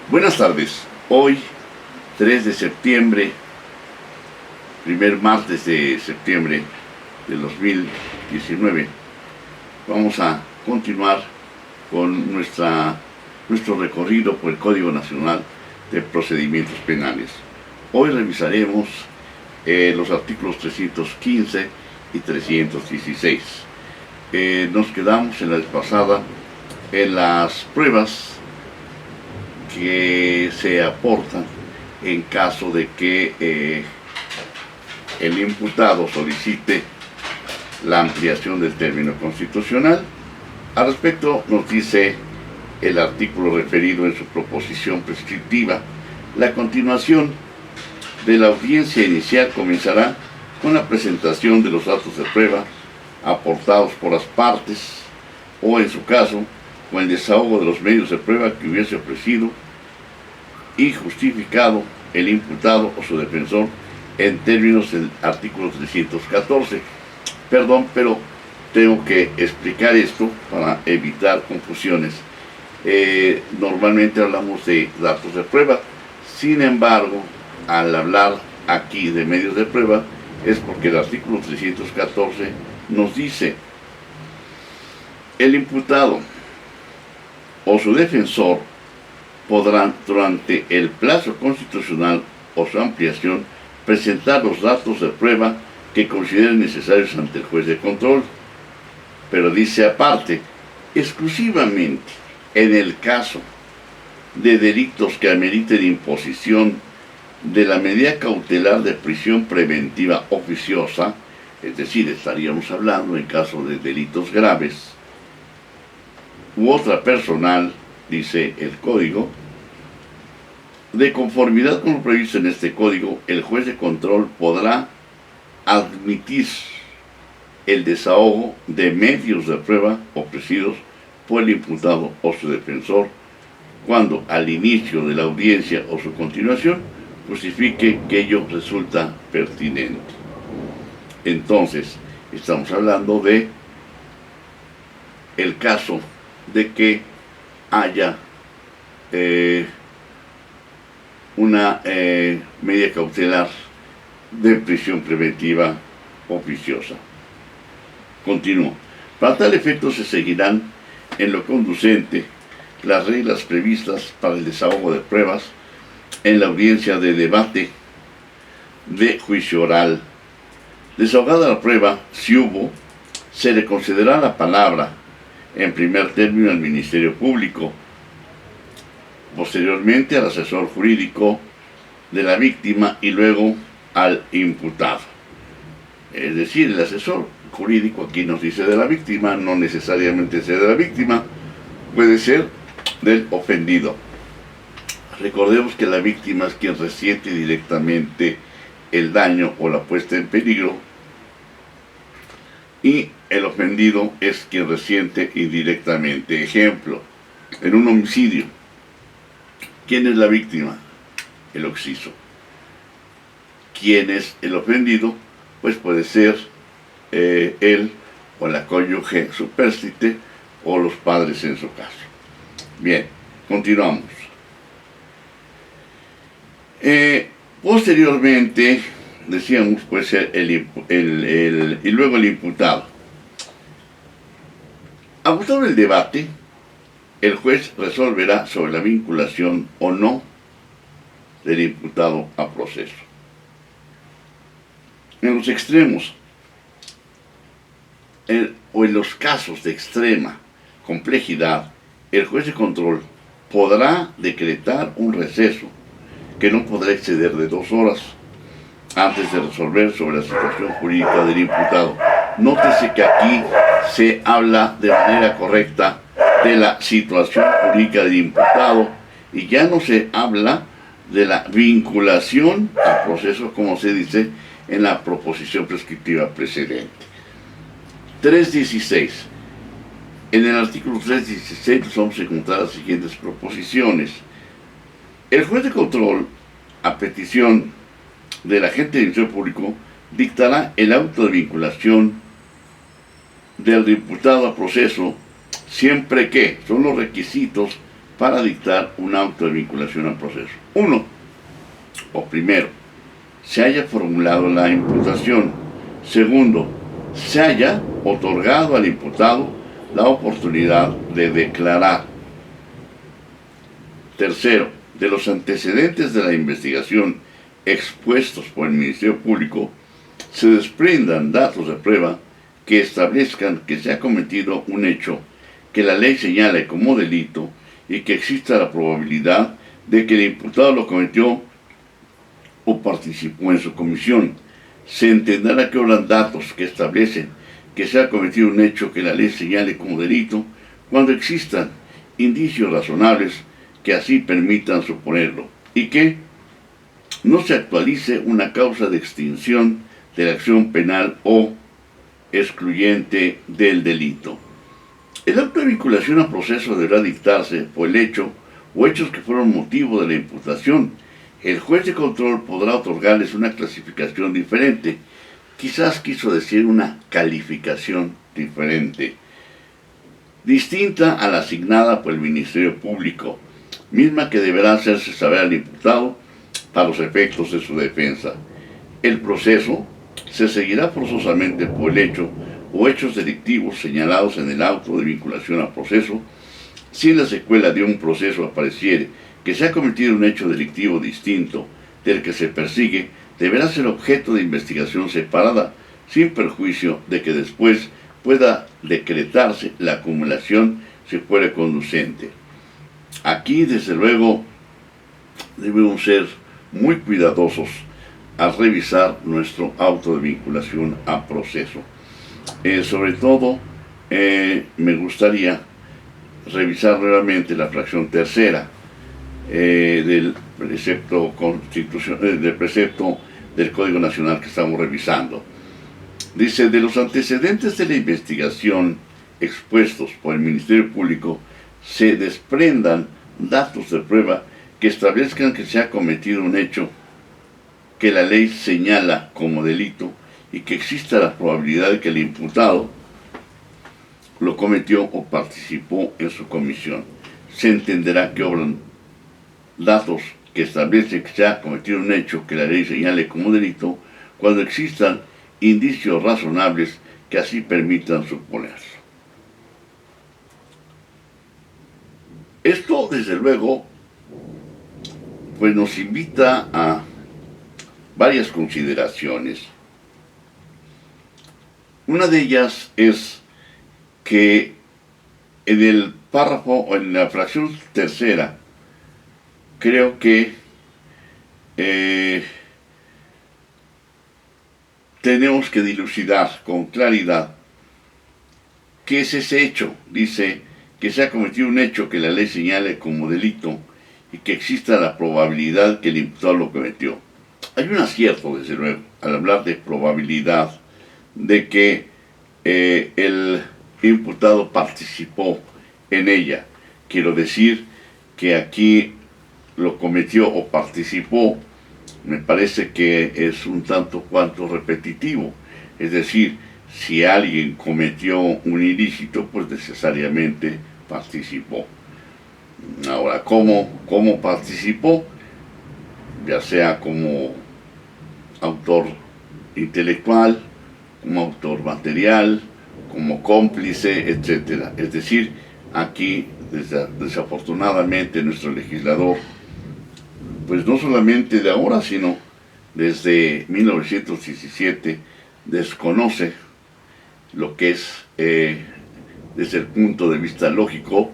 Buenas tardes. Hoy, 3 de septiembre, primer martes de septiembre del 2019, vamos a continuar con nuestro recorrido por el Código Nacional de Procedimientos Penales. Hoy revisaremos los artículos 315 y 316. Nos quedamos en la vez pasada en las pruebas que se aportan en caso de que el imputado solicite la ampliación del término constitucional. Al respecto nos dice el artículo referido en su proposición prescriptiva: la continuación de la audiencia inicial comenzará con la presentación de los datos de prueba aportados por las partes, o en su caso, con el desahogo de los medios de prueba que hubiese ofrecido y justificado el imputado o su defensor en términos del artículo 314. Perdón, pero tengo que explicar esto para evitar confusiones. Normalmente hablamos de datos de prueba, sin embargo, al hablar aquí de medios de prueba, es porque el artículo 314 nos dice: el imputado o su defensor podrán, durante el plazo constitucional o su ampliación, presentar los datos de prueba que consideren necesarios ante el juez de control. Pero dice aparte, exclusivamente en el caso de delitos que ameriten imposición de la medida cautelar de prisión preventiva oficiosa, es decir, estaríamos hablando en caso de delitos graves, u otra personal, dice el código, de conformidad con lo previsto en este código, el juez de control podrá admitir el desahogo de medios de prueba ofrecidos por el imputado o su defensor cuando al inicio de la audiencia o su continuación justifique que ello resulta pertinente. Entonces, estamos hablando de el caso de que haya una medida cautelar de prisión preventiva oficiosa. Continúo. Para tal efecto se seguirán en lo conducente las reglas previstas para el desahogo de pruebas en la audiencia de debate de juicio oral. Desahogada la prueba, si hubo, se le concederá la palabra en primer término al Ministerio Público, posteriormente al asesor jurídico de la víctima y luego al imputado. Es decir, el asesor jurídico aquí nos dice de la víctima, no necesariamente sea de la víctima, puede ser del ofendido. Recordemos que la víctima es quien resiente directamente el daño o la puesta en peligro, y el ofendido es quien resiente indirectamente. Ejemplo, en un homicidio, ¿quién es la víctima? El occiso. ¿Quién es el ofendido? Pues puede ser él o la cónyuge supérstite o los padres en su caso. Bien, continuamos. Posteriormente, decíamos, puede ser y luego el imputado. Agotado el debate, el juez resolverá sobre la vinculación o no del imputado a proceso. En los extremos, o en los casos de extrema complejidad, el juez de control podrá decretar un receso que no podrá exceder de 2 horas antes de resolver sobre la situación jurídica del imputado. Nótese que aquí se habla de manera correcta de la situación jurídica del imputado y ya no se habla de la vinculación a proceso como se dice en la proposición prescriptiva precedente. 3.16. En el artículo 3.16 nos vamos a encontrar las siguientes proposiciones. El juez de control, a petición del agente de Ministerio Público, dictará el auto de vinculación del imputado a proceso siempre que son los requisitos para dictar un auto de vinculación al proceso. Uno, o primero, se haya formulado la imputación. Segundo, se haya otorgado al imputado la oportunidad de declarar. Tercero, de los antecedentes de la investigación expuestos por el Ministerio Público, se desprendan datos de prueba que establezcan que se ha cometido un hecho que la ley señala como delito y que exista la probabilidad de que el imputado lo cometió o participó en su comisión. Se entenderá que hablan datos que establecen que se ha cometido un hecho que la ley señale como delito cuando existan indicios razonables que así permitan suponerlo y que no se actualice una causa de extinción de la acción penal o excluyente del delito. El acto de vinculación a proceso deberá dictarse por el hecho o hechos que fueron motivo de la imputación. El juez de control podrá otorgarles una clasificación diferente. Quizás quiso decir una calificación diferente, distinta a la asignada por el Ministerio Público, misma que deberá hacerse saber al imputado para los efectos de su defensa. El proceso se seguirá forzosamente por el hecho o hechos delictivos señalados en el auto de vinculación al proceso. Si en la secuela de un proceso apareciere que se ha cometido un hecho delictivo distinto del que se persigue, deberá ser objeto de investigación separada, sin perjuicio de que después pueda decretarse la acumulación si fuere conducente. Aquí, desde luego, debemos ser muy cuidadosos al revisar nuestro auto de vinculación a proceso. Sobre todo, me gustaría revisar nuevamente la fracción tercera del precepto del Código Nacional que estamos revisando. Dice, de los antecedentes de la investigación expuestos por el Ministerio Público, se desprendan datos de prueba que establezcan que se ha cometido un hecho que la ley señala como delito y que exista la probabilidad de que el imputado lo cometió o participó en su comisión. Se entenderá que obran datos que establecen que se ha cometido un hecho que la ley señale como delito cuando existan indicios razonables que así permitan suponerlo. Esto, desde luego, pues nos invita a varias consideraciones. Una de ellas es que en el párrafo o en la fracción tercera, creo que tenemos que dilucidar con claridad qué es ese hecho. Dice que se ha cometido un hecho que la ley señale como delito y que exista la probabilidad que el imputado lo cometió. Hay un acierto, desde luego, al hablar de probabilidad de que el imputado participó en ella. Quiero decir que aquí lo cometió o participó, me parece que es un tanto cuanto repetitivo. Es decir, si alguien cometió un ilícito, pues necesariamente participó. Ahora, ¿cómo participó? Ya sea como autor intelectual, como autor material, como cómplice, etc. Es decir, aquí desafortunadamente nuestro legislador, pues no solamente de ahora, sino desde 1917, desconoce lo que es, desde el punto de vista lógico,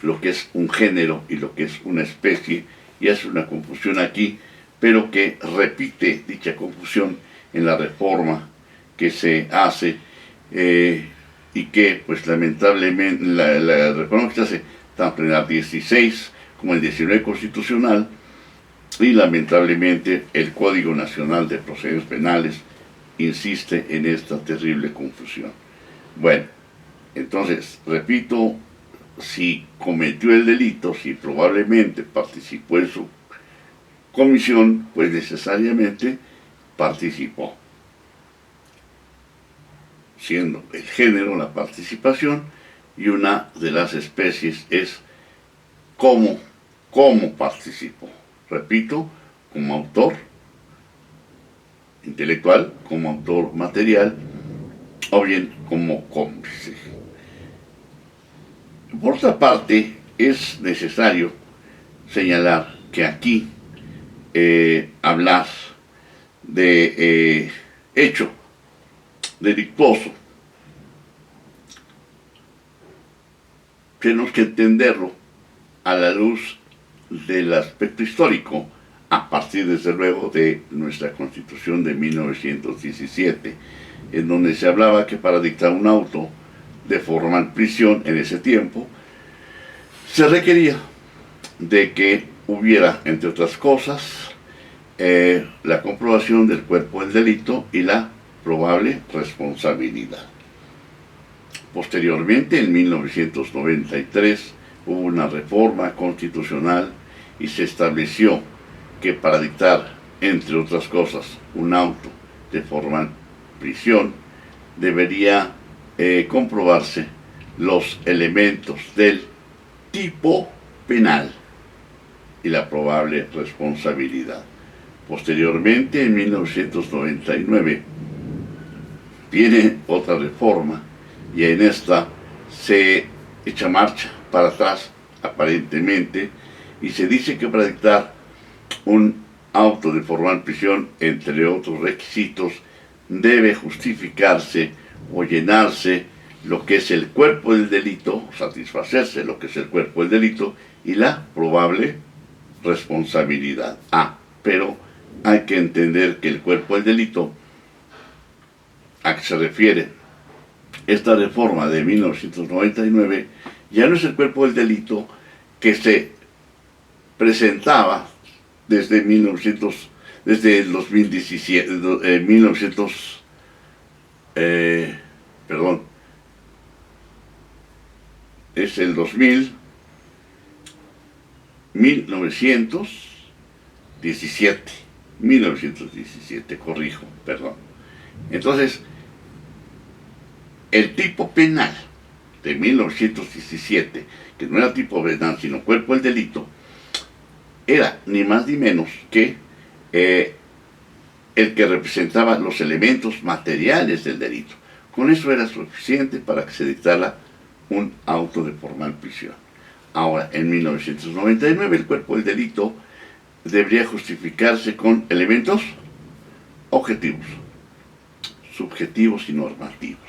lo que es un género y lo que es una especie, y hace una confusión aquí, pero que repite dicha confusión en la reforma que se hace, y que pues lamentablemente la reforma que se hace tanto en el 16 como en el 19 constitucional, y lamentablemente el Código Nacional de Procedimientos Penales insiste en esta terrible confusión. Bueno, entonces, repito, si cometió el delito, si probablemente participó en su comisión, pues necesariamente participó, siendo el género la participación y una de las especies es cómo participo. Repito, como autor intelectual, como autor material, o bien como cómplice. Por otra parte, es necesario señalar que aquí hablar de hecho delictuoso, tenemos que entenderlo a la luz del aspecto histórico, a partir desde luego de nuestra Constitución de 1917, en donde se hablaba que para dictar un auto de formal prisión en ese tiempo, se requería de que hubiera, entre otras cosas, la comprobación del cuerpo del delito y la probable responsabilidad. Posteriormente, en 1993, hubo una reforma constitucional y se estableció que para dictar, entre otras cosas, un auto de formal prisión, debería comprobarse los elementos del tipo penal y la probable responsabilidad. Posteriormente, en 1999, viene otra reforma y en esta se echa marcha para atrás, aparentemente, y se dice que para dictar un auto de formal prisión, entre otros requisitos, debe justificarse o llenarse lo que es el cuerpo del delito, satisfacerse lo que es el cuerpo del delito y la probable responsabilidad. Pero hay que entender que el cuerpo del delito, a que se refiere esta reforma de 1999, ya no es el cuerpo del delito que se presentaba desde el 2017, es el 1917, corrijo, perdón. Entonces, el tipo penal de 1917, que no era tipo penal, sino cuerpo del delito, era ni más ni menos que el que representaba los elementos materiales del delito. Con eso era suficiente para que se dictara un auto de formal prisión. Ahora, en 1999, el cuerpo del delito debería justificarse con elementos objetivos, subjetivos y normativos.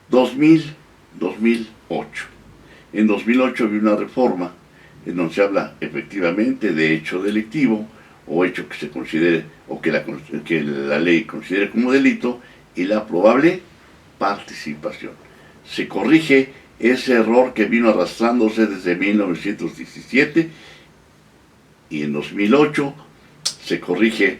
2008. En 2008 había una reforma en donde se habla efectivamente de hecho delictivo o hecho que se considere o que la ley considere como delito y la probable participación. Se corrige ese error que vino arrastrándose desde 1917 y en 2008 se corrige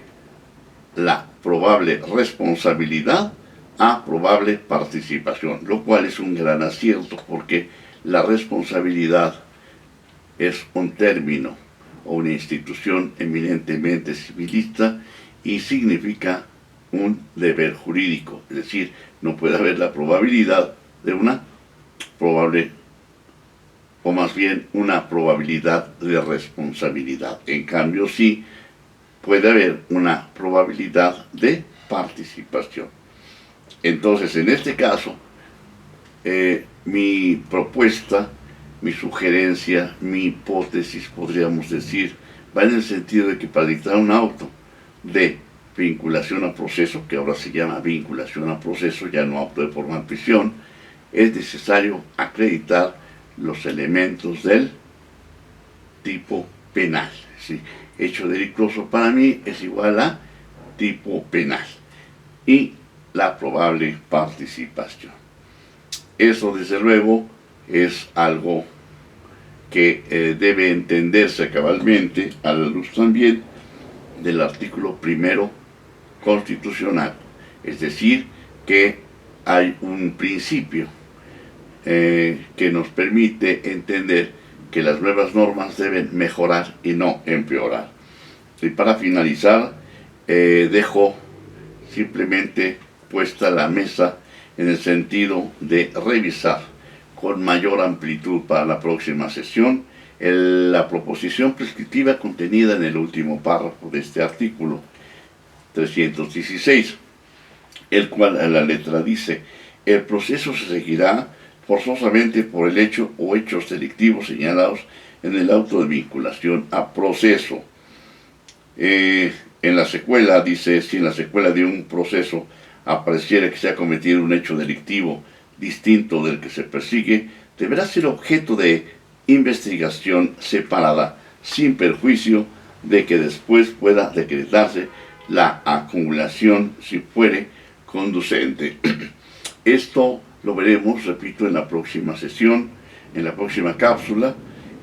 la probable responsabilidad a probable participación, lo cual es un gran acierto porque la responsabilidad es un término o una institución eminentemente civilista y significa un deber jurídico, es decir, no puede haber la probabilidad de una probable, o más bien una probabilidad de responsabilidad. En cambio, sí puede haber una probabilidad de participación. Entonces, en este caso, mi propuesta, mi sugerencia, mi hipótesis, podríamos decir, va en el sentido de que para dictar un auto de vinculación a proceso, que ahora se llama vinculación a proceso, ya no auto de formal prisión, es necesario acreditar los elementos del tipo penal. ¿Sí? Hecho delictuoso para mí es igual a tipo penal y la probable participación. Eso desde luego es algo que debe entenderse cabalmente a la luz también del artículo 1 constitucional, es decir, que hay un principio que nos permite entender que las nuevas normas deben mejorar y no empeorar. Y para finalizar, dejo simplemente puesta la mesa en el sentido de revisar con mayor amplitud para la próxima sesión la proposición prescriptiva contenida en el último párrafo de este artículo 316, el cual a la letra dice: el proceso se seguirá forzosamente por el hecho o hechos delictivos señalados en el auto de vinculación a proceso. En la secuela dice: si en la secuela de un proceso apareciera que se ha cometido un hecho delictivo distinto del que se persigue, deberá ser objeto de investigación separada, sin perjuicio de que después pueda decretarse la acumulación si fuere conducente. Esto lo veremos, repito, en la próxima sesión, en la próxima cápsula,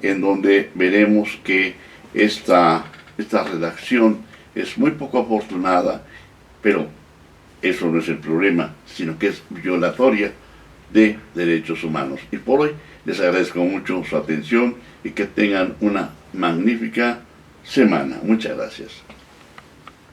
en donde veremos que esta redacción es muy poco afortunada, pero eso no es el problema, sino que es violatoria de derechos humanos. Y por hoy les agradezco mucho su atención y que tengan una magnífica semana. Muchas gracias.